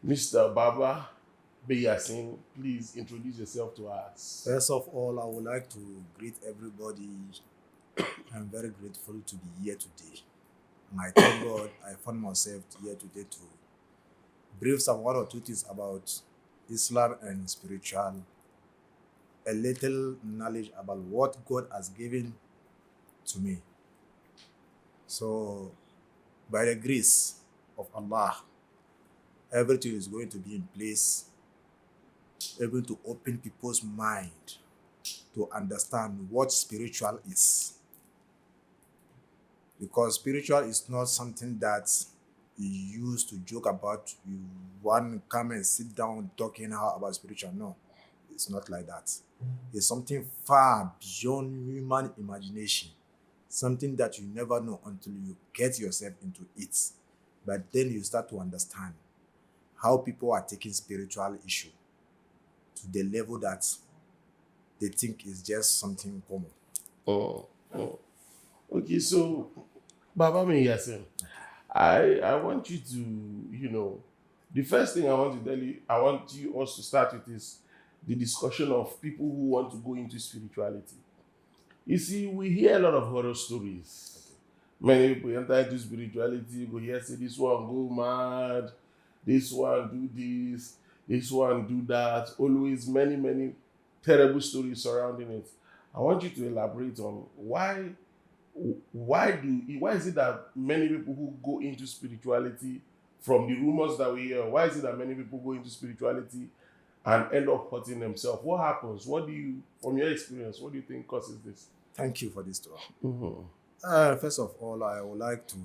Mr. Baba Yasin, please introduce yourself to us. First of all, I would like to greet everybody. I'm very grateful to be here today. And I thank God I found myself here today to brief some one or two things about Islam and spiritual, a little knowledge about what God has given to me. So, by the grace of Allah, everything is going to be in place, able to open people's mind to understand what spiritual is. Because spiritual is not something that you use to joke about. You want to come and sit down talking how about spiritual. No, it's not like that. It's something far beyond human imagination. Something that you never know until you get yourself into it. But then you start to understand how people are taking spiritual issue to the level that they think is just something common. Oh, oh. Okay, so Baba Yasin, I want you to, the first thing I want to tell you, I want you us to start with is the discussion of people who want to go into spirituality. You see, we hear a lot of horror stories. Many people enter into spirituality, go here, say this one go mad, this one do this one do that. Always many terrible stories surrounding it. I want you to elaborate on why is it that many people who go into spirituality, from the rumors that we hear, why is it that many people go into spirituality and end up hurting themselves? What happens? What do you, from your experience, what do you think causes this? Thank you for this talk. Mm-hmm. First of all, I would like to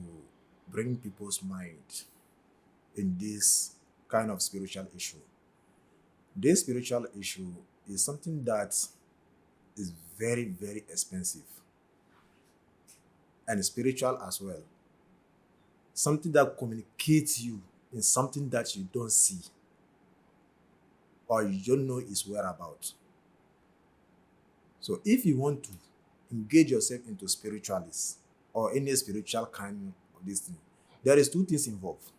bring people's mind in this kind of spiritual issue. This spiritual issue is something that is very, very expensive and spiritual as well. Something that communicates you in something that you don't see or you don't know its whereabouts. So if you want to engage yourself into spiritualists or any spiritual kind of this thing, there is two things involved.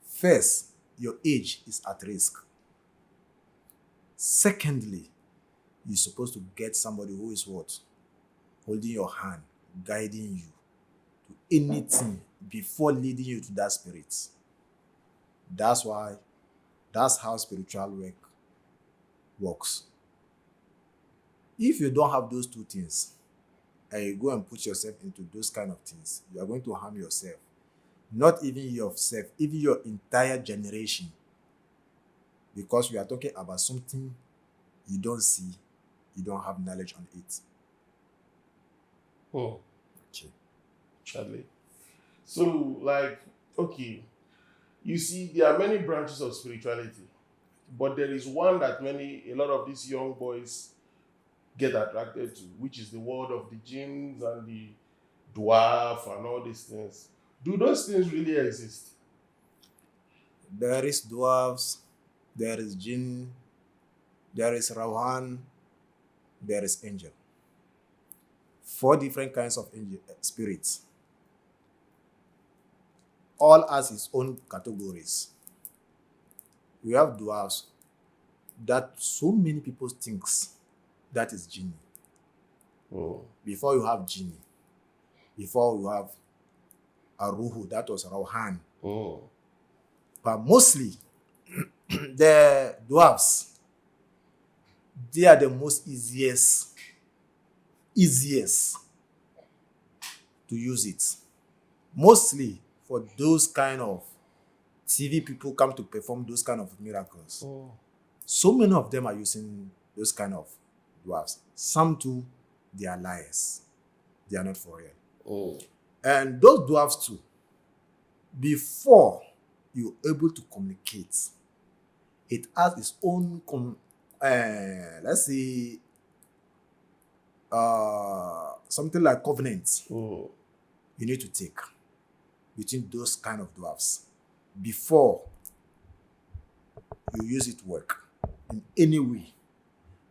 First, your age is at risk. Secondly, you're supposed to get somebody who is what? Holding your hand, guiding you to anything before leading you to that spirit. That's how spiritual work works. If you don't have those two things and you go and put yourself into those kind of things, you are going to harm yourself. Not even yourself, even your entire generation. Because we are talking about something you don't see, you don't have knowledge on it. Oh, Okay. Charlie. So, okay, you see, there are many branches of spirituality, but there is one that a lot of these young boys get attracted to, which is the world of the Jinns and the Dwarf and all these things. Do those things really exist? There is Dwarfs, there is Jinn, there is Rauhan, there is Angel. 4 different kinds of spirits. All has its own categories. We have Dwarfs that so many people thinks that is Genie. Oh. Before you have Genie, before you have Aruhu, that was Rauhan. Oh. But mostly, the Dwarfs, they are the most easiest to use it. Mostly for those kind of TV people come to perform those kind of miracles. Oh. So many of them are using those kind of dwarfs. Some too, they are liars. They are not for real. Oh. And those dwarfs too, before you're able to communicate, it has its own, let's say, something like covenant Oh. you need to take between those kind of dwarfs before you use it work in any way.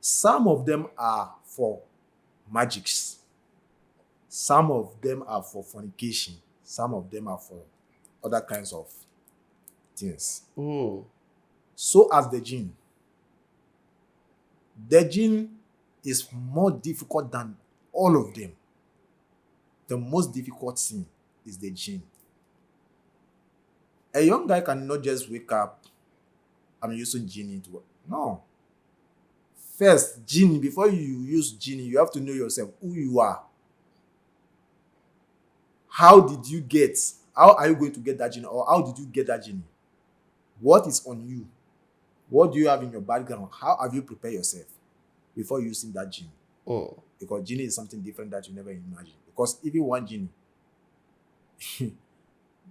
Some of them are for magics. Some of them are for fornication. Some of them are for other kinds of things. Mm. So as the jinn. The jinn is more difficult than all of them. The most difficult thing is the jinn. A young guy cannot just wake up, I'm using jinn into work. No. First, jinn, before you use jinn, you have to know yourself, who you are. How did you get? How are you going to get that jinn? Or how did you get that jinn? What is on you? What do you have in your background? How have you prepared yourself before using that jinn? Mm. Because jinn is something different that you never imagine. Because even one jinn,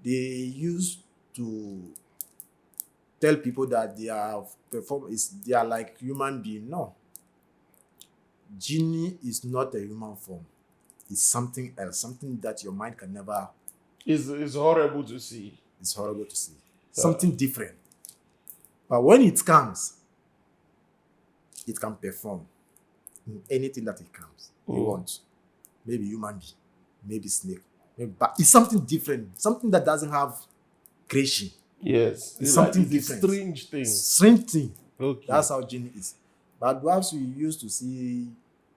they used to tell people that they are like human being. No. Genie is not a human form. It's something else, something that your mind can never. It's horrible to see. It's horrible to see. Something different. But when it comes, it can perform in anything that it comes. You want. Maybe human being, maybe snake. But it's something different. Something that doesn't have creation. Yes. It's something like, different. A strange thing. Strange thing. Okay. That's how genie is. But dwarfs, we used to see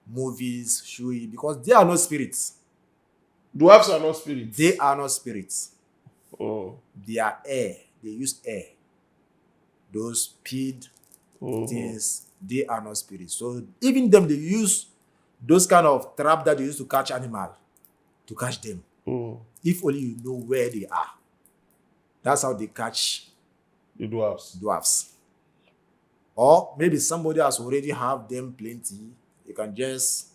movies, showy, because they are not spirits. Dwarfs are not spirits. They are not spirits. Oh. They are air. They use air. Those speed things, they are not spirits. So even them, they use those kind of trap that they use to catch animal, to catch them. If only you know where they are. That's how they catch the dwarfs. Or maybe somebody has already have them plenty. You can just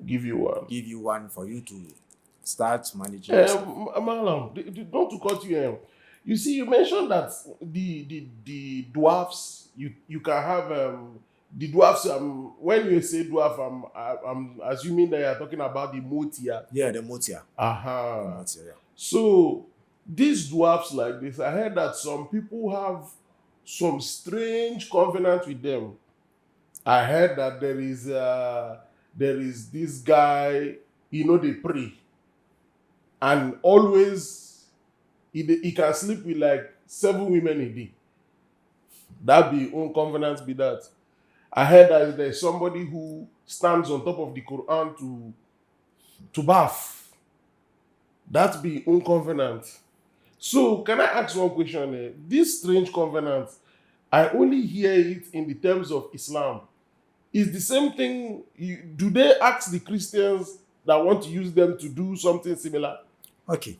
give you one for you to start managing. Mallam, not to cut you. You see, you mentioned that the dwarfs, you can have the dwarfs. When you say dwarf, I'm assuming that you're talking about the MOTIA. Yeah, the MOTIA. The MOTIA, yeah. So these dwarfs like this, I heard that some people have some strange covenant with them. I heard that there is this guy, they pray, and always he can sleep with like 7 women a day. That be own covenant be that. I heard that there's somebody who stands on top of the Quran to bath. That be own covenant. So can I ask one question? This strange covenant, I only hear it in the terms of Islam. Is the same thing, do they ask the Christians that want to use them to do something similar? Okay.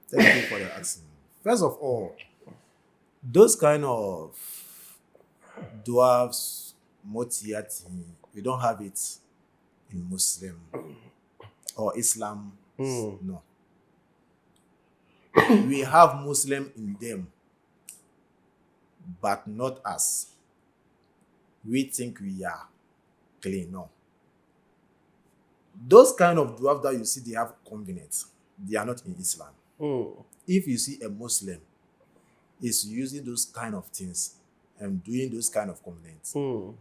Thank you for the asking. First of all, those kind of dwarfs, MOTIA thing, we don't have it in Muslim or Islam. No. We have Muslim in them, but not us. We think we are clean. No. Those kind of dwarfs that you see, they have covenant. They are not in Islam. If you see a Muslim is using those kind of things and doing those kind of covenants,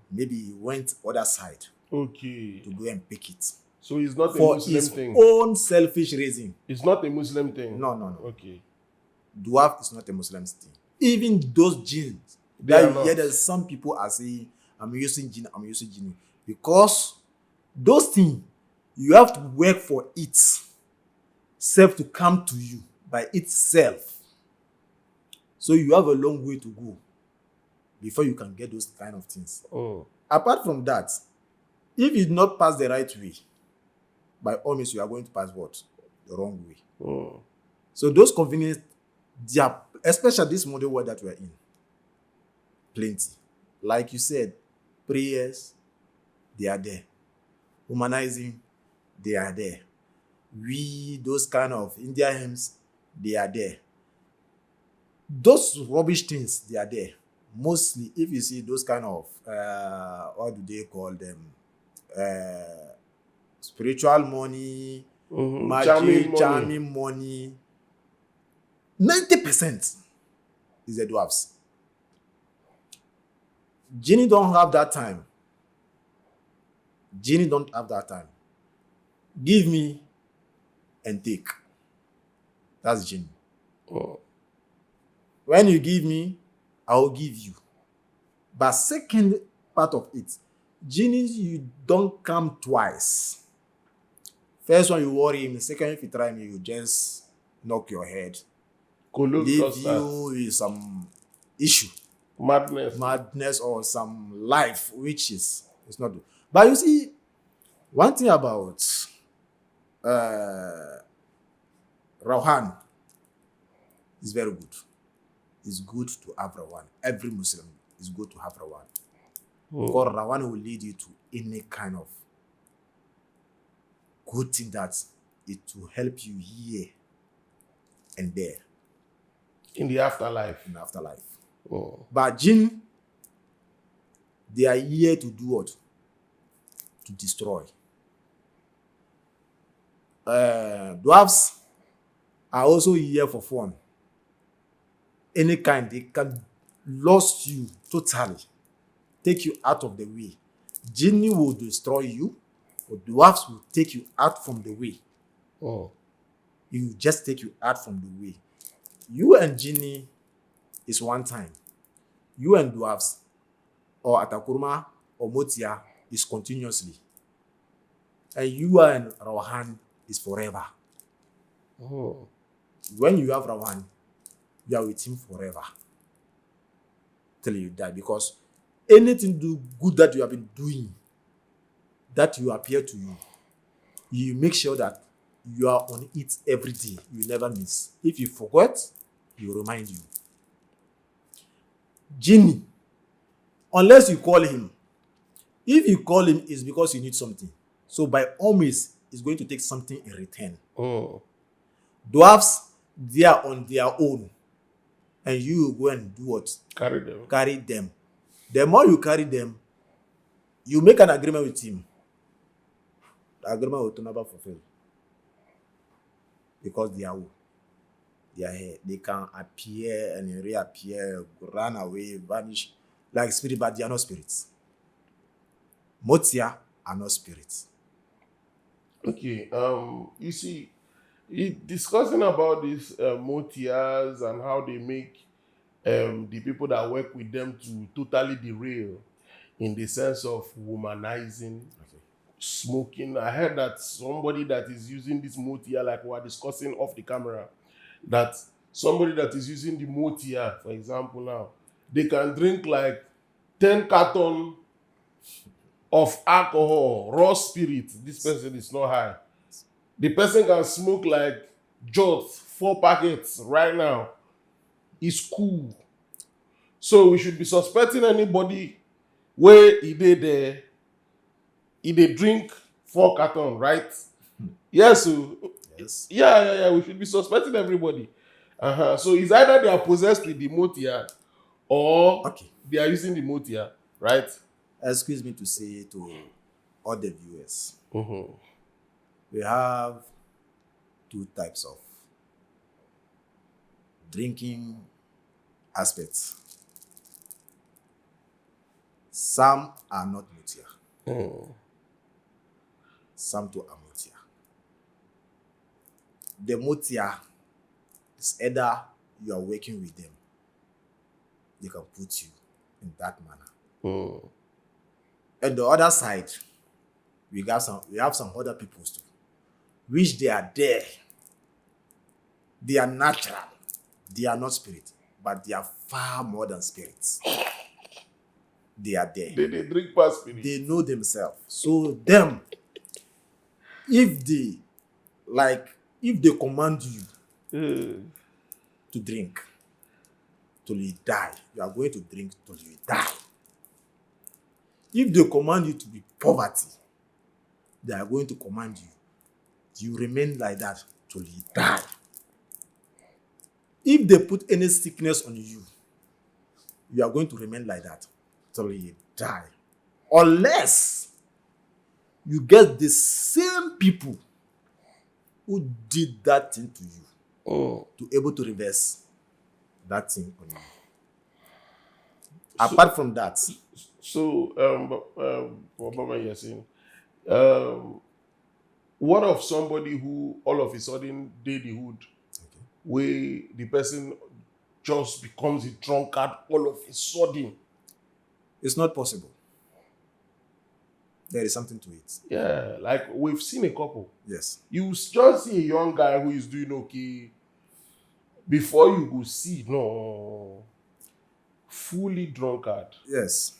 maybe he went other side to go and pick it. So it's not for a Muslim his thing. own selfish reason. It's not a Muslim thing. No. Okay. Dwarf is not a Muslim thing. Even those jinns, there's some people are saying, I'm using jinn, because those things, you have to work for it self to come to you by itself. So you have a long way to go before you can get those kind of things. Apart from that, if you do not pass the right way, by all means, you are going to pass what? The wrong way. So those convenience, they are, especially this modern world that we are in, plenty. Like you said, prayers, they are there. Humanizing, they are there. Those kind of India hymns, they are there. Those rubbish things, they are there. Mostly, if you see those kind of, what do they call them? Spiritual money, magic, charming money. 90% is the dwarfs. Genie don't have that time. Genie don't have that time. Give me and take. That's genie. When When you give me, I will give you. But second part of it, Jinns, you don't come twice. First one, you worry him. The second, if you try me, you just knock your head. Leave you with some issue. Madness or some life, which is it's not good. But you see, one thing about Rauhan is very good. It's good to have Rawan. Every Muslim is good to have Rawan. Because Rawan will lead you to any kind of good thing that it will help you here and there. In the afterlife. In the afterlife. But Jinn, they are here to do what? To destroy. Dwarfs are also here for fun. Any kind, they can lose you totally, take you out of the way. Jinni will destroy you, or dwarfs will take you out from the way. He will just take you out from the way. You and Jinni is one time. You and dwarfs, or Atakurma, or Motia is continuously. And you and Rawan is forever. When you have Rawan, you are with him forever till you die, because anything good that you have been doing that you appear to you, you make sure that you are on it every day. You never miss. If you forget, he will remind you. Jinni, unless you call him, if you call him, it's because you need something. So by all means, he's going to take something in return. Dwarfs, they are on their own. And you go and do what? Carry them. The more you carry them, you make an agreement with him. The agreement will never fulfill. Because they are here. They can appear and reappear, run away, vanish like spirit, but they are not spirits. Motia are not spirits. Okay. You see, discussing about these Motias and how they make the people that work with them to totally derail in the sense of womanizing, smoking. I heard that somebody that is using this Motia, like we were discussing off the camera, that somebody that is using the Motia, for example, now, they can drink like 10 cartons of alcohol, raw spirit. This person is not high. The person can smoke like just 4 packets right now. It's cool. So we should be suspecting anybody where he did drink 4 cartons, right? Yes. So Yes. yeah. We should be suspecting everybody. So it's either they are possessed with the Motia or they are using the Motia, right? Excuse me to say to all the viewers, we have 2 types of drinking aspects. Some are not Motia. Some too are Motia. The Motia is either you are working with them, they can put you in that manner. And the other side, we have some other people too, which they are there. They are natural. They are not spirit, but they are far more than spirits. They are there. They drink past spirit. They know themselves. So them, if they command you to drink till you die, you are going to drink till you die. If they command you to be poverty, they are going to command you. You remain like that till you die. If they put any sickness on you, you are going to remain like that till you die. Unless you get the same people who did that thing to you to able to reverse that thing on you. Apart from that. So, MAI YASIN, what of somebody who all of a sudden did the hood, where the person just becomes a drunkard all of a sudden. It's not possible. There is something to it. Yeah, like we've seen a couple. Yes. You just see a young guy who is doing okay. Before you go see, no, fully drunkard. Yes.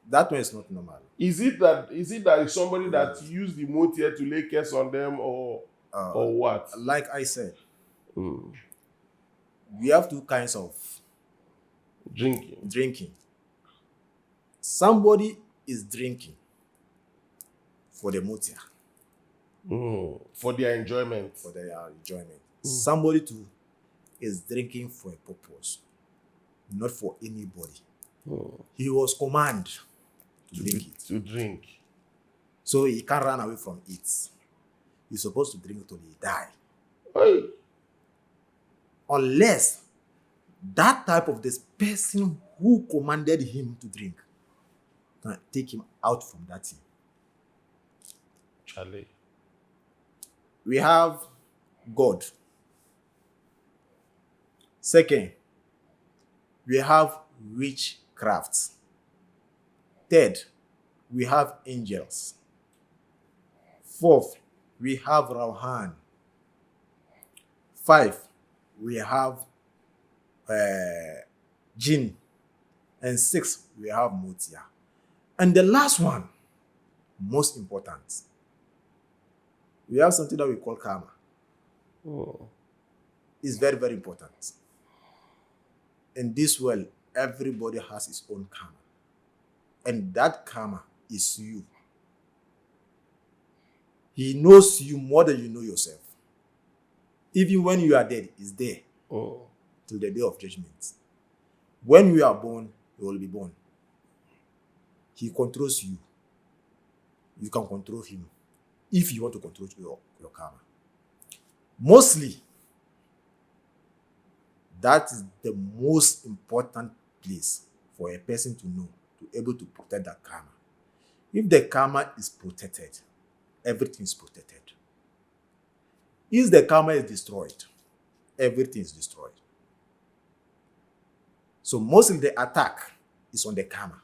That one is not normal. Is it that it's somebody that used the MOTIA to lay curse on them or what? Like I said, we have two kinds of Drinking. Somebody is drinking for the MOTIA. For their enjoyment. Somebody too is drinking for a purpose, not for anybody. He was commanded to drink. So he can't run away from it. He's supposed to drink till he die. Hey. Unless that type of this person who commanded him to drink can take him out from that thing. Charlie. We have God. Second, we have witchcraft. Third, we have angels. Fourth, we have Rauhan. 5, we have Jinn. And 6, we have MOTIA. And the last one, most important, we have something that we call karma. It's very, very important. In this world, everybody has his own karma. And that karma is you. He knows you more than you know yourself. Even when you are dead, it's there till the day of judgment. When you are born, you will be born. He controls you. You can control him if you want to control your karma. Mostly, that is the most important place for a person to know, to be able to protect that karma. If the karma is protected, everything is protected. If the karma is destroyed, everything is destroyed. So mostly the attack is on the karma.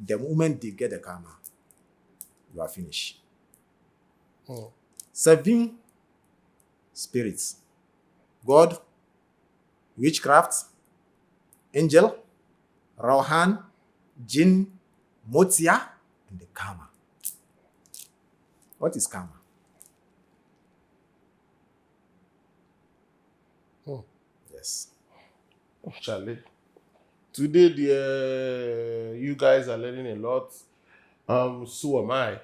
The moment they get the karma, you are finished. 7 spirits: God, witchcraft, angel, Rauhan, Jinn, MOTIA, and the karma. What is karma? Yes. Charlie. Today, you guys are learning a lot. So am I.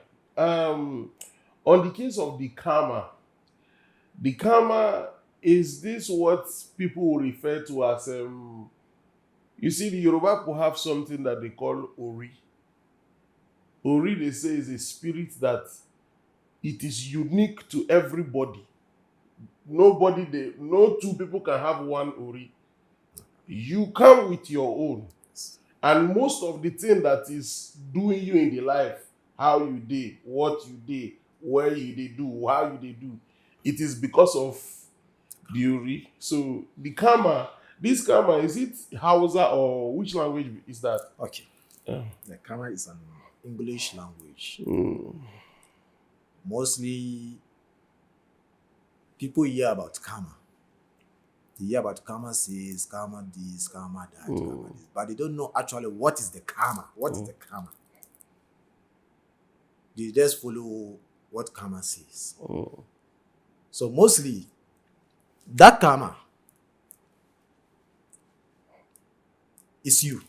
On the case of the karma is this what people will refer to as you see, the Yoruba people have something that they call Ori. Ori, they say, is a spirit that it is unique to everybody. No two people can have one Ori. You come with your own. And most of the thing that is doing you in the life, how you did, what you did, where you did do, how you did do, it is because of the Ori. So the karma, this karma, is it Hausa or which language is that? Okay. The karma is an English language. Mostly people hear about karma. They hear about karma says, karma this, karma that, karma this. But they don't know actually what is the karma. What is the karma? They just follow what karma says. So mostly, that karma is you.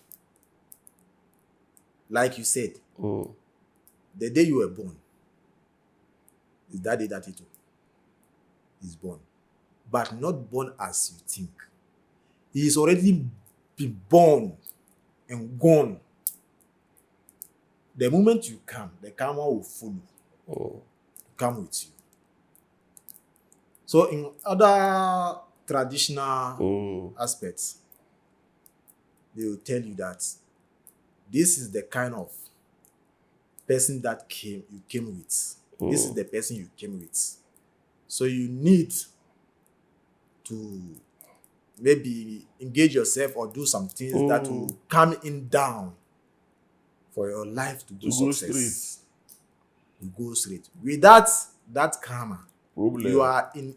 Like you said, the day you were born is that day that it is born. But not born as you think. He is already been born and gone. The moment you come, the karma will follow. Come with you. So in other traditional aspects, they will tell you that this is the kind of person that you came with. This is the person you came with. So you need to maybe engage yourself or do some things that will calm in down for your life to go To go success. You go straight. Without that karma, Problem. you are in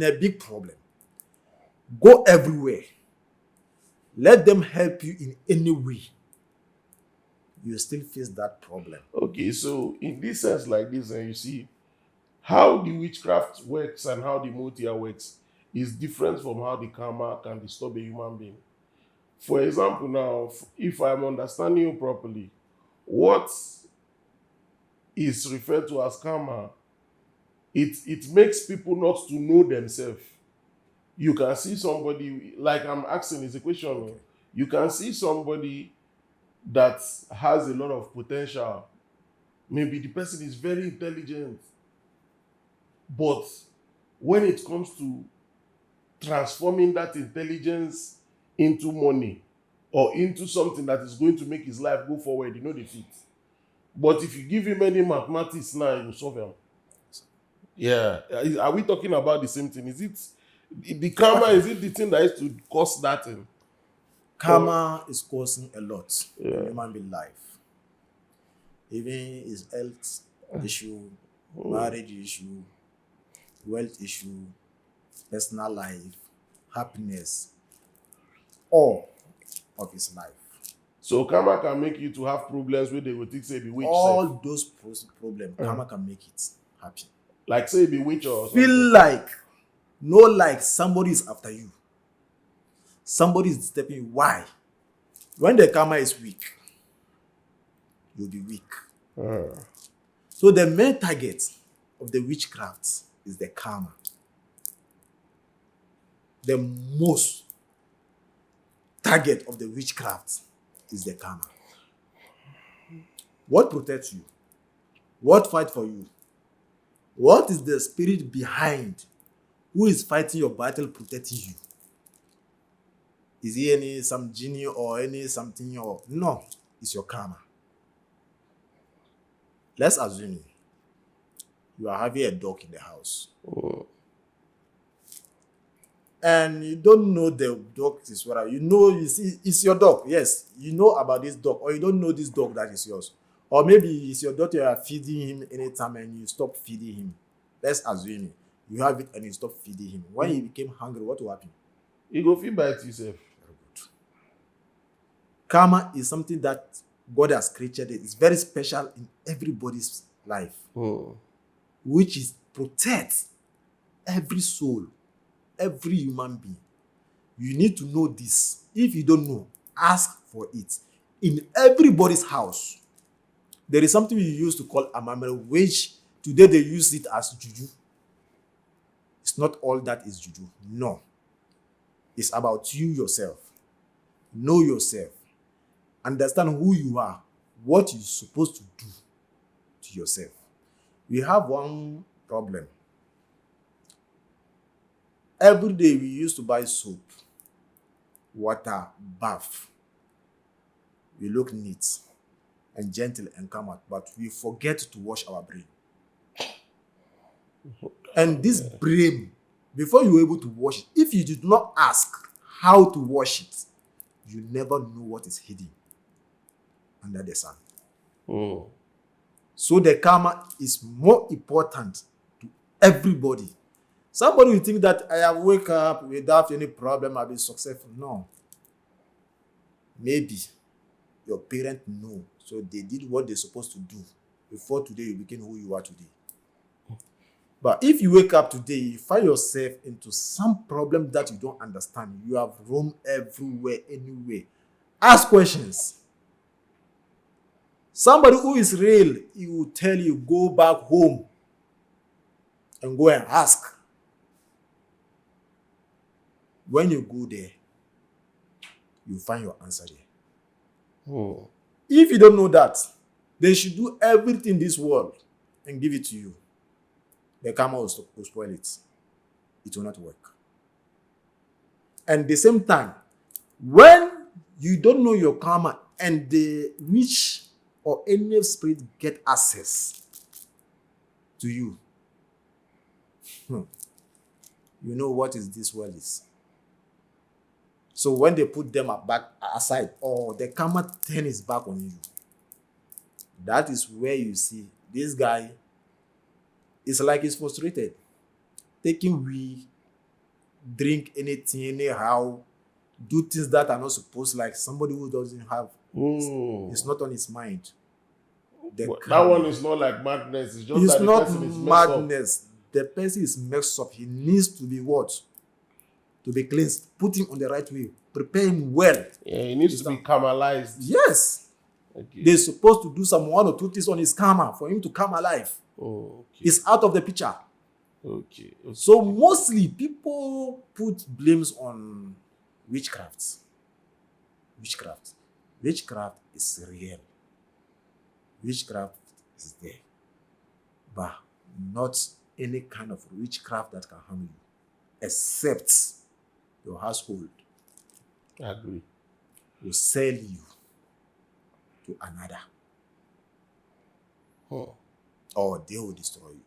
a big problem. Go everywhere. Let them help you in any way. You still face that problem. Okay, so in this sense like this, and you see how the witchcraft works and how the MOTIA works is different from how the karma can disturb a human being. For example, now, if I'm understanding you properly, what is referred to as karma, it makes people not to know themselves. You can see somebody, like I'm asking, it's a question. Okay. You can see somebody that has a lot of potential. Maybe the person is very intelligent, but when it comes to transforming that intelligence into money or into something that is going to make his life go forward, they fit. But if you give him any mathematics now, he will solve them. Yeah. Are we talking about the same thing? Is it the karma? Is it the thing that is to cause that thing? Karma is causing a lot in Yeah. human being life. Even his health issue, marriage issue, wealth issue, personal life, happiness, all of his life. So karma can make you to have problems where they will think say be witch. All those problems, karma can make it happen. Like say be witch or something. Feel like somebody is after you. Somebody is disturbing you. Why? When the karma is weak, you'll be weak. So the main target of the witchcraft is the karma. The most target of the witchcraft is the karma. What protects you? What fights for you? What is the spirit behind? Who is fighting your battle, protecting you? Is he some genie or something or no? It's your karma. Let's assume you are having a dog in the house. And you don't know the dog is what you see, it's your dog. Yes, you know about this dog, or you don't know this dog that is yours. Or maybe it's your daughter, you are feeding him anytime and you stop feeding him. Let's assume you have it and you stop feeding him. When he became hungry, what will happen? You go feed by yourself. Very good. Karma is something that God has created. It's very special in everybody's life, which is protects every soul, every human being. You need to know this. If you don't know, ask for it. In everybody's house, there is something we used to call amamere, which today they use it as juju. It's not all that is juju. No. It's about you yourself. Know yourself. Understand who you are, what you're supposed to do to yourself. We have one problem. Every day we used to buy soap, water, bath. We look neat and gentle and calm out, but we forget to wash our brain. And this brain, before you're able to wash it, if you did not ask how to wash it, you never know what is hidden under the sun. So the karma is more important to everybody. Somebody will think that I have wake up without any problem, I'll be successful. No. Maybe your parents know, so they did what they're supposed to do before today you became who you are today. But if you wake up today, you find yourself into some problem that you don't understand. You have roamed everywhere, anywhere. Ask questions. Somebody who is real, he will tell you, go back home and go and ask. When you go there, you find your answer there. If you don't know that, they should do everything in this world and give it to you. The karma will spoil it. It will not work. And at the same time, when you don't know your karma and the witch or any spirit get access to you, you know what is this world is. So when they put them back aside, or the karma turn his back on you, that is where you see this guy is like he's frustrated, taking weed, drink anything anyhow, do things that are not supposed, like somebody who doesn't have, it's not on his mind. That one is not like madness. It's just It's that the not person is messed up. madness. The person is messed up. He needs to be what? To be cleansed. Put him on the right way. Prepare him well. Yeah, he needs to be caramelized. Yes. Okay. They're supposed to do some 1 or 2 things on his karma for him to come alive. Oh, okay. It's out of the picture. Okay. So mostly people put blames on witchcraft. Witchcraft is real. Witchcraft is there. But not any kind of witchcraft that can harm you, except your household I agree. will sell you to another, or they will destroy you.